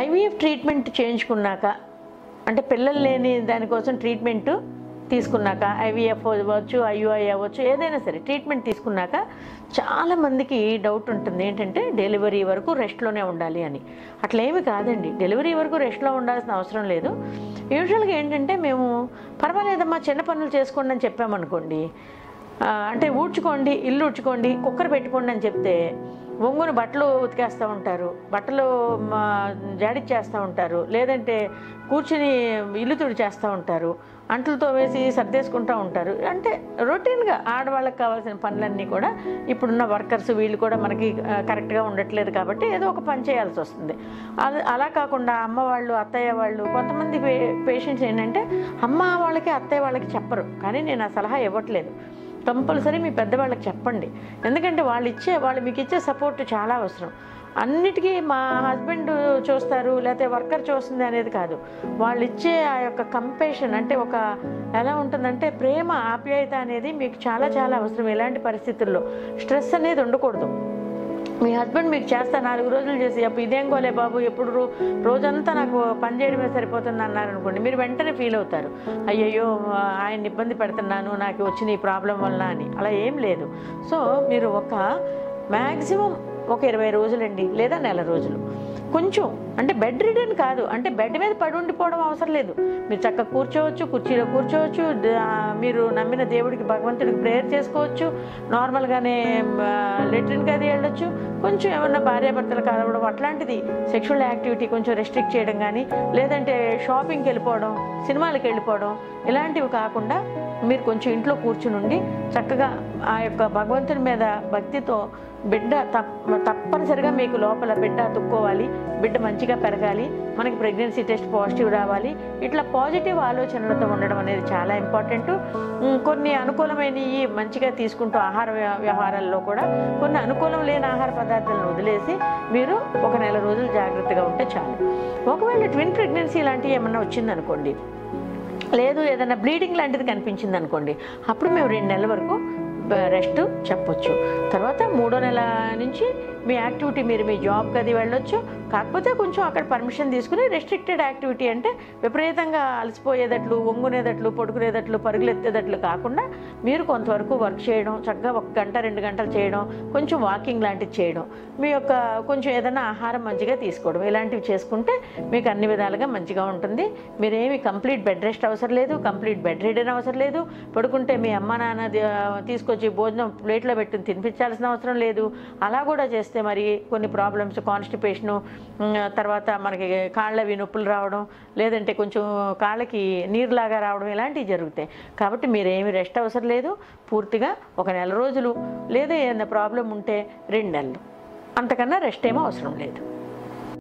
IVF treatment చేయించుకున్నాక, అంటే పిల్లలు లేని దానికోసం ట్రీట్మెంట్ తీసుకున్నాక, ఐవీఎఫ్ అవ్వచ్చు, ఐయుఐ అవ్వచ్చు, ఏదైనా సరే ట్రీట్మెంట్ తీసుకున్నాక చాలామందికి డౌట్ ఉంటుంది ఏంటంటే డెలివరీ వరకు రెస్ట్లోనే ఉండాలి అని. అట్లా ఏమి కాదండి, డెలివరీ వరకు రెస్ట్లో ఉండాల్సిన అవసరం లేదు. యూజువల్గా ఏంటంటే మేము పర్వాలేదమ్మా చిన్న పనులు చేసుకోండి అని చెప్పామనుకోండి, అంటే ఊడ్చుకోండి, ఇల్లు ఊడ్చుకోండి, కుక్కర్ పెట్టుకోండి అని చెప్తే ఒంగును బట్టలు ఉతికేస్తూ ఉంటారు, బట్టలు జాడిచ్చేస్తూ ఉంటారు, లేదంటే కూర్చుని ఇల్లు తుడిచేస్తూ ఉంటారు, అంట్లతో వేసి సర్దేసుకుంటూ ఉంటారు. అంటే రొటీన్గా ఆడవాళ్ళకి కావాల్సిన పనులన్నీ కూడా ఇప్పుడున్న వర్కర్స్ వీళ్ళు కూడా మనకి కరెక్ట్గా ఉండట్లేదు కాబట్టి ఏదో ఒక పని చేయాల్సి వస్తుంది. అలా కాకుండా అమ్మ వాళ్ళు, అత్తయ్య వాళ్ళు, కొంతమంది పేషెంట్స్ ఏంటంటే అమ్మ వాళ్ళకి అత్తయ్య వాళ్ళకి చెప్పరు, కానీ నేను ఆ సలహా ఇవ్వట్లేదు. కంపల్సరీ మీ పెద్దవాళ్ళకి చెప్పండి, ఎందుకంటే వాళ్ళు మీకు ఇచ్చే సపోర్ట్ చాలా అవసరం. అన్నిటికీ మా హస్బెండ్ చూస్తారు లేకపోతే వర్కర్ చూస్తుంది అనేది కాదు, వాళ్ళు ఇచ్చే ఆ యొక్క కంపేషన్, అంటే ఒక ఎలా ఉంటుందంటే ప్రేమ, ఆప్యాయత అనేది మీకు చాలా చాలా అవసరం. ఎలాంటి పరిస్థితుల్లో స్ట్రెస్ అనేది ఉండకూడదు. మీ హస్బెండ్ మీకు చేస్తా 4 రోజులు చేసి అప్పుడు ఇదేం గోలే బాబు ఎప్పుడు రోజంతా నాకు పని చేయడమే సరిపోతుంది అన్నారనుకోండి, మీరు వెంటనే ఫీల్ అవుతారు, అయ్యయ్యో ఆయన ఇబ్బంది పెడుతున్నాను నాకు వచ్చిన ఈ ప్రాబ్లం వల్ల అని. అలా ఏం లేదు. సో మీరు ఒక మ్యాక్సిమం ఒక 20 రోజులండి, లేదా నెల రోజులు కొంచెం, అంటే బెడ్ రిడన్ కాదు, అంటే బెడ్ మీద పడి ఉండిపోవడం అవసరం లేదు. మీరు చక్కగా కూర్చోవచ్చు, కుర్చీలో కూర్చోవచ్చు, మీరు నమ్మిన దేవుడికి భగవంతుడికి ప్రేయర్ చేసుకోవచ్చు, నార్మల్గానే లెట్రిన్కి అది వెళ్ళొచ్చు. కొంచెం ఏమన్నా భార్యాభర్తలు కలవడం అట్లాంటిది సెక్షువల్ యాక్టివిటీ కొంచెం రెస్ట్రిక్ట్ చేయడం కానీ, లేదంటే షాపింగ్కి వెళ్ళిపోవడం, సినిమాలకు వెళ్ళిపోవడం, ఇలాంటివి కాకుండా మీరు కొంచెం ఇంట్లో కూర్చునుండి చక్కగా ఆ యొక్క భగవంతుని మీద భక్తితో బిడ్డ తప్పనిసరిగా మీకు లోపల బిడ్డ తుక్కోవాలి, బిడ్డ మంచిగా పెరగాలి, మనకి ప్రెగ్నెన్సీ టెస్ట్ పాజిటివ్ రావాలి, ఇట్లా పాజిటివ్ ఆలోచనలతో ఉండడం అనేది చాలా ఇంపార్టెంట్. కొన్ని అనుకూలమైనవి మంచిగా తీసుకుంటూ ఆహార వ్యవహారాల్లో కూడా కొన్ని అనుకూలం లేని ఆహార పదార్థాలను వదిలేసి మీరు ఒక నెల రోజులు జాగ్రత్తగా ఉంటే చాలు. ఒకవేళ ట్విన్ ప్రెగ్నెన్సీ లాంటివి ఏమన్నా వచ్చిందనుకోండి, లేదు ఏదైనా బ్లీడింగ్ లాంటిది కనిపించింది అనుకోండి, అప్పుడు మేము 2 నెలల వరకు రెస్ట్ చెప్పొచ్చు. తర్వాత 3వ నెల నుంచి మీ యాక్టివిటీ మీరు మీ జాబ్కి అది వెళ్ళొచ్చు. కాకపోతే కొంచెం అక్కడ పర్మిషన్ తీసుకుని రెస్ట్రిక్టెడ్ యాక్టివిటీ, అంటే విపరీతంగా అలసిపోయేటట్లు, వంగునేటట్లు, పడుకునేటట్లు, పరుగులెత్తేటట్లు కాకుండా మీరు కొంతవరకు వర్క్ చేయడం, చక్కగా 1 గంట 2 గంటలు చేయడం, కొంచెం వాకింగ్ లాంటివి చేయడం, మీ యొక్క కొంచెం ఏదైనా ఆహారం మంచిగా తీసుకోవడం, ఇలాంటివి చేసుకుంటే మీకు అన్ని విధాలుగా మంచిగా ఉంటుంది. మీరేమి కంప్లీట్ బెడ్ రెస్ట్ అవసరం లేదు, కంప్లీట్ బెడ్ రిడన్ అవసరం లేదు. పడుకుంటే మీ అమ్మ నాన్న తీసుకొచ్చి భోజనం ప్లేట్లో పెట్టుకుని తినిపించాల్సిన అవసరం లేదు. అలా కూడా చేస్తే మరి కొన్ని ప్రాబ్లమ్స్, కాన్స్టిపేషను, తర్వాత మనకి కాళ్ళవి నొప్పులు రావడం, లేదంటే కొంచెం కాళ్ళకి నీరులాగా రావడం, ఇలాంటివి జరుగుతాయి. కాబట్టి మీరేమి రెస్ట్ అవసరం లేదు. పూర్తిగా ఒక నెల రోజులు, లేదా ఏదైనా ప్రాబ్లం ఉంటే 2 నెలలు, అంతకన్నా రెస్ట్ ఏమో అవసరం లేదు.